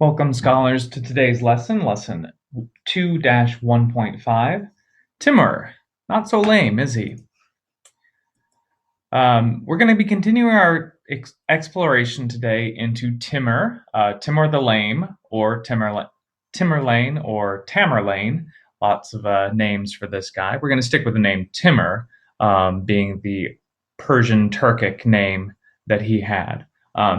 Welcome, scholars, to today's lesson, lesson 2-1.5. Timur. Not so lame, is he? We're going to be continuing our exploration today into Timur, Timur the Lame, or Tamerlane, or Tamerlane. Lots of names for this guy. We're going to stick with the name Timur, being the Persian Turkic name that he had.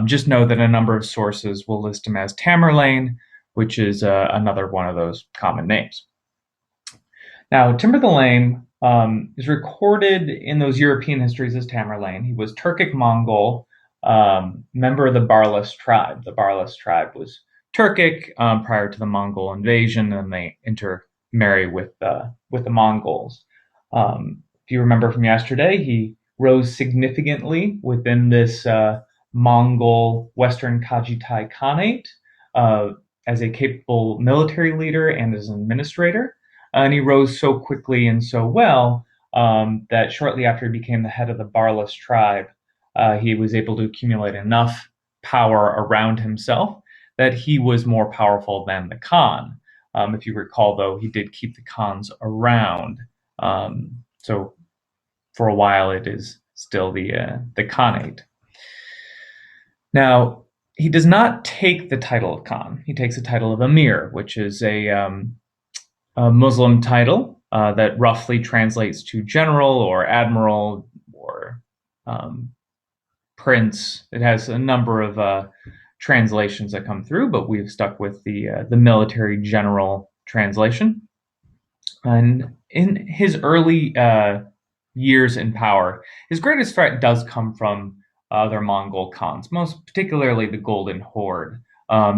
Just know that a number of sources will list him as Tamerlane, which is another one of those common names. Now, Timur the Lame is recorded in those European histories as Tamerlane. He was Turkic-Mongol, member of the Barlas tribe. The Barlas tribe was Turkic prior to the Mongol invasion, and they intermarry with the Mongols. If you remember from yesterday, he rose significantly within this Mongol Western Kajitai Khanate as a capable military leader and as an administrator. And he rose so quickly and so well that shortly after he became the head of the Barlas tribe, he was able to accumulate enough power around himself that he was more powerful than the Khan. If you recall, though, he did keep the Khans around. So for a while, it is still the Khanate. Now, he does not take the title of Khan. He takes the title of Amir, which is a Muslim title that roughly translates to general or admiral or prince. It has a number of translations that come through, but we've stuck with the military general translation. And in his early years in power, his greatest threat does come from other Mongol Khans, most particularly the Golden Horde.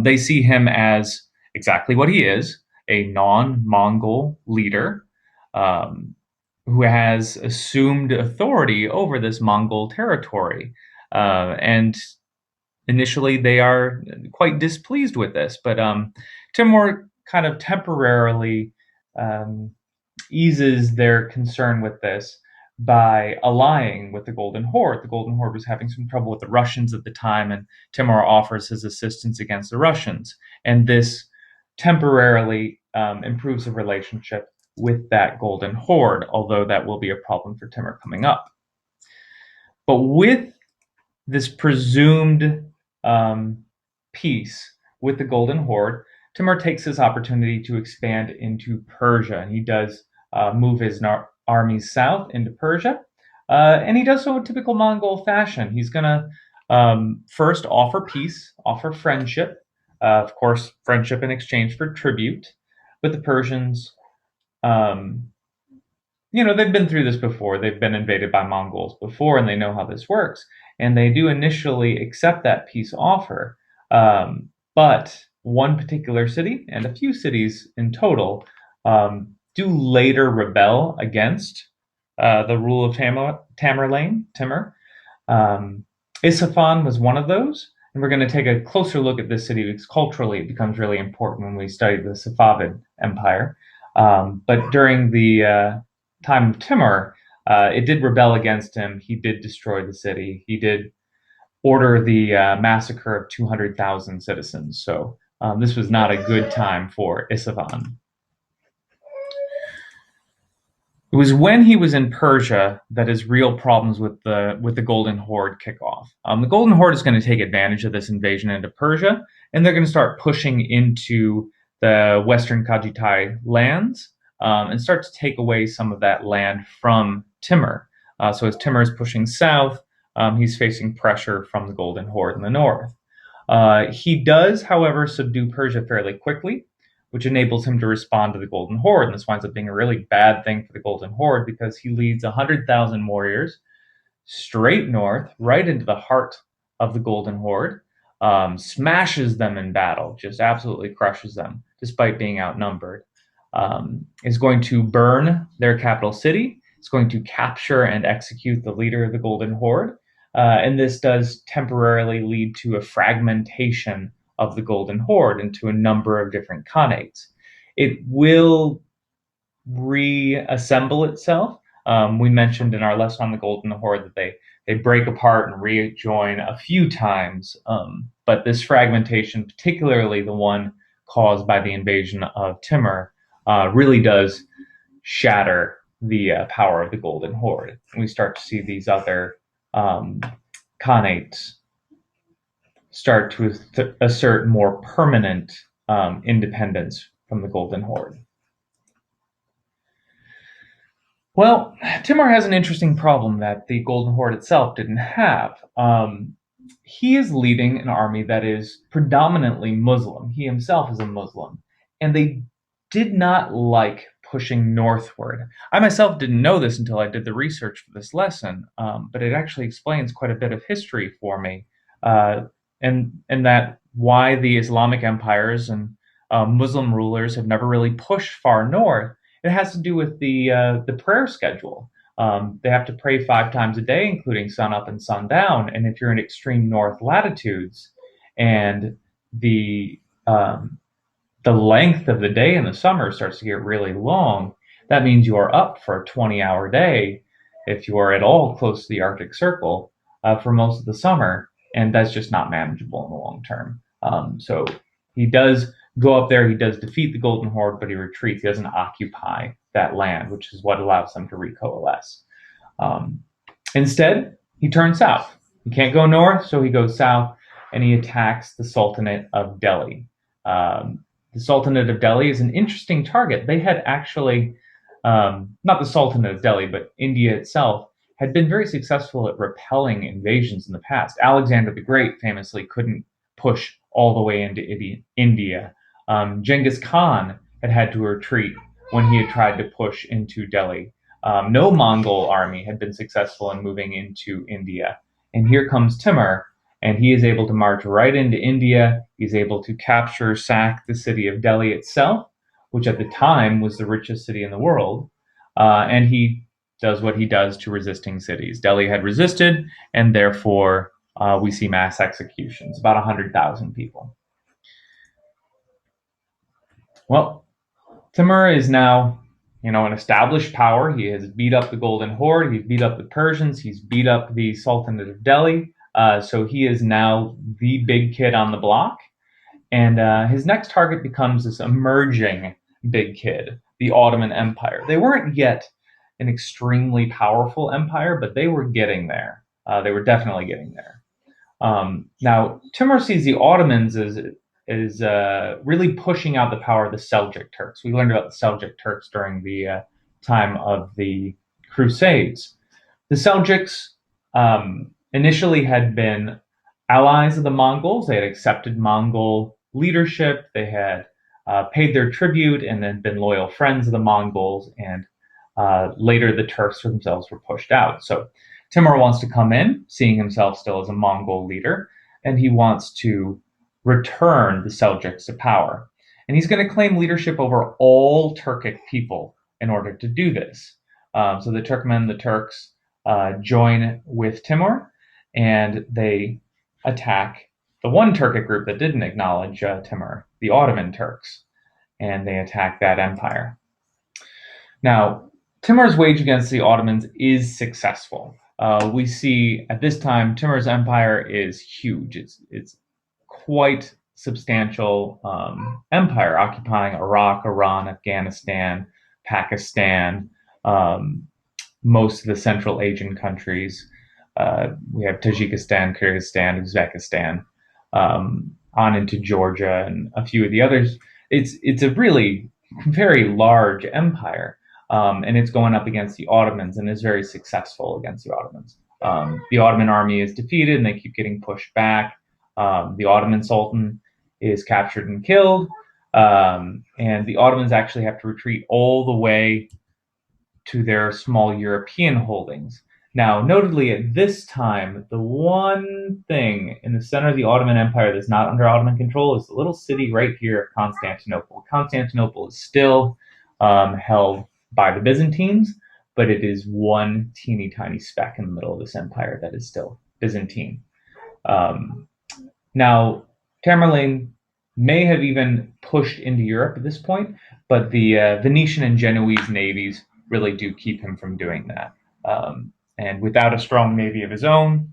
They see him as exactly what he is, a non-Mongol leader who has assumed authority over this Mongol territory. And initially they are quite displeased with this, but Timur kind of temporarily eases their concern with this by allying with the Golden Horde. The Golden Horde was having some trouble with the Russians at the time, and Timur offers his assistance against the Russians. And this temporarily improves the relationship with that Golden Horde, although that will be a problem for Timur coming up. But with this presumed peace with the Golden Horde, Timur takes this opportunity to expand into Persia, and he does move his armies south into Persia, and he does so in typical Mongol fashion. He's going to first offer peace, offer friendship, of course, friendship in exchange for tribute. But the Persians, they've been through this before. They've been invaded by Mongols before, and they know how this works. And they do initially accept that peace offer. But one particular city, and a few cities in total, do later rebel against the rule of Tamerlane, Timur. Isfahan was one of those, and we're going to take a closer look at this city because culturally it becomes really important when we study the Safavid Empire. But during the time of Timur, it did rebel against him. He did destroy the city. He did order the massacre of 200,000 citizens. So this was not a good time for Isfahan. It was when he was in Persia that his real problems with the Golden Horde kick off. The Golden Horde is going to take advantage of this invasion into Persia, and they're going to start pushing into the Western Kajitai lands and start to take away some of that land from Timur. So as Timur is pushing south, he's facing pressure from the Golden Horde in the north. He does, however, subdue Persia fairly quickly, which enables him to respond to the Golden Horde. And this winds up being a really bad thing for the Golden Horde because he leads 100,000 warriors straight north, right into the heart of the Golden Horde, smashes them in battle, just absolutely crushes them, despite being outnumbered. Is going to burn their capital city. It's going to capture and execute the leader of the Golden Horde. And this does temporarily lead to a fragmentation of the Golden Horde into a number of different khanates. It will reassemble itself. We mentioned in our lesson on the Golden Horde that they break apart and rejoin a few times, But this fragmentation, particularly the one caused by the invasion of Timur, really does shatter the power of the Golden Horde. And we start to see these other khanates start to assert more permanent independence from the Golden Horde. Well, Timur has an interesting problem that the Golden Horde itself didn't have. He is leading an army that is predominantly Muslim. He himself is a Muslim. And they did not like pushing northward. I myself didn't know this until I did the research for this lesson, but it actually explains quite a bit of history for me, and that why the Islamic empires and Muslim rulers have never really pushed far north. It has to do with the prayer schedule. They have to pray 5 times a day, including sun up and sun down. And if you're in extreme north latitudes, and the length of the day in the summer starts to get really long, that means you are up for a 20-hour day if you are at all close to the Arctic Circle for most of the summer, and that's just not manageable in the long term. So he does go up there, he does defeat the Golden Horde, but he retreats. He doesn't occupy that land, which is what allows them to recoalesce. Instead, he turns south. He can't go north, so he goes south, and he attacks the Sultanate of Delhi. The Sultanate of Delhi is an interesting target. They had actually, not the Sultanate of Delhi, but India itself, had been very successful at repelling invasions in the past. Alexander the Great famously couldn't push all the way into India. Genghis Khan had to retreat when he had tried to push into Delhi. No Mongol army had been successful in moving into India. And here comes Timur, and he is able to march right into India. He's able to capture, sack the city of Delhi itself, which at the time was the richest city in the world. And he does what he does to resisting cities. Delhi had resisted, and therefore we see mass executions, about 100,000 people. Well, Timur is now, an established power. He has beat up the Golden Horde. He's beat up the Persians. He's beat up the Sultanate of Delhi. So he is now the big kid on the block. And his next target becomes this emerging big kid, the Ottoman Empire. They weren't yet an extremely powerful empire, but they were getting there. They were definitely getting there. Now, Timur sees the Ottomans as really pushing out the power of the Seljuk Turks. We learned about the Seljuk Turks during the time of the Crusades. The Seljuks initially had been allies of the Mongols. They had accepted Mongol leadership. They had paid their tribute and then been loyal friends of the Mongols. And later the Turks themselves were pushed out. So Timur wants to come in, seeing himself still as a Mongol leader, and he wants to return the Seljuks to power. And he's going to claim leadership over all Turkic people in order to do this. So the Turkmen, the Turks, join with Timur, and they attack the one Turkic group that didn't acknowledge Timur, the Ottoman Turks, and they attack that empire. Now, Timur's wage against the Ottomans is successful. We see at this time Timur's empire is huge. It's quite substantial empire, occupying Iraq, Iran, Afghanistan, Pakistan, most of the Central Asian countries. We have Tajikistan, Kyrgyzstan, Uzbekistan, on into Georgia and a few of the others. It's a really very large empire, and it's going up against the Ottomans and is very successful against the Ottomans. The Ottoman army is defeated and they keep getting pushed back. The Ottoman Sultan is captured and killed, and the Ottomans actually have to retreat all the way to their small European holdings. Now, notably at this time, the one thing in the center of the Ottoman Empire that's not under Ottoman control is the little city right here of Constantinople. Constantinople is still held by the Byzantines, but it is one teeny tiny speck in the middle of this empire that is still Byzantine. Now, Tamerlane may have even pushed into Europe at this point, but the Venetian and Genoese navies really do keep him from doing that. And without a strong navy of his own,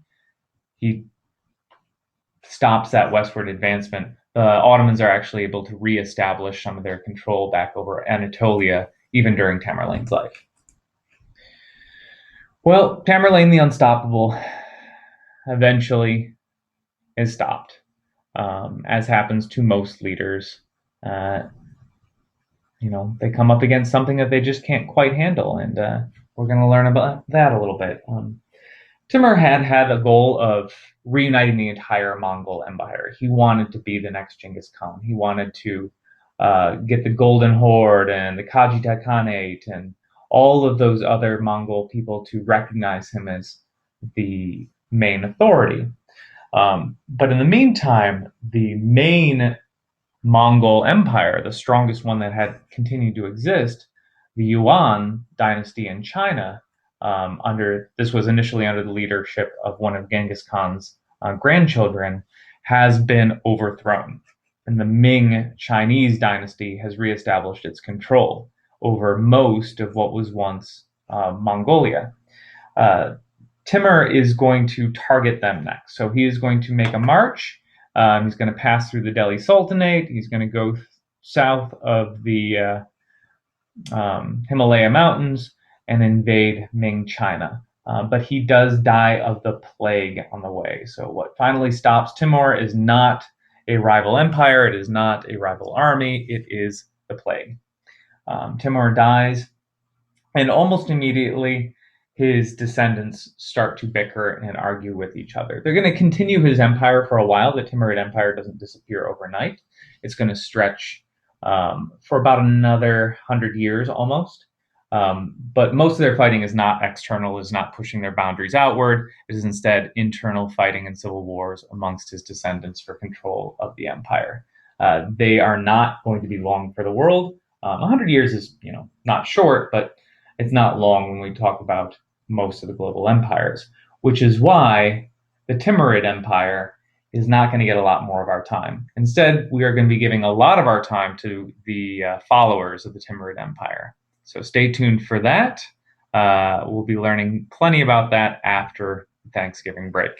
he stops that westward advancement, the Ottomans are actually able to reestablish some of their control back over Anatolia, even during Tamerlane's life. Well, Tamerlane the Unstoppable eventually is stopped, as happens to most leaders. They come up against something that they just can't quite handle, and we're going to learn about that a little bit. Timur had a goal of reuniting the entire Mongol Empire. He wanted to be the next Genghis Khan. He wanted to get the Golden Horde and the Khajiit Khanate and all of those other Mongol people to recognize him as the main authority. But in the meantime, the main Mongol Empire, the strongest one that had continued to exist, the Yuan dynasty in China, this was initially under the leadership of one of Genghis Khan's grandchildren, has been overthrown. And the Ming Chinese dynasty has reestablished its control over most of what was once Mongolia. Timur is going to target them next. So he is going to make a march. He's going to pass through the Delhi Sultanate. He's going to go south of the Himalaya Mountains and invade Ming China. But he does die of the plague on the way. So what finally stops Timur is not a rival empire. It is not a rival army. It is the plague. Timur dies, and almost immediately his descendants start to bicker and argue with each other. They're going to continue his empire for a while. The Timurid Empire doesn't disappear overnight. It's going to stretch for about another 100 years almost. But most of their fighting is not external, is not pushing their boundaries outward. It is instead internal fighting and civil wars amongst his descendants for control of the empire. They are not going to be long for the world. 100 years is, not short, but it's not long when we talk about most of the global empires, which is why the Timurid Empire is not going to get a lot more of our time. Instead, we are going to be giving a lot of our time to the followers of the Timurid Empire. So stay tuned for that. We'll be learning plenty about that after Thanksgiving break.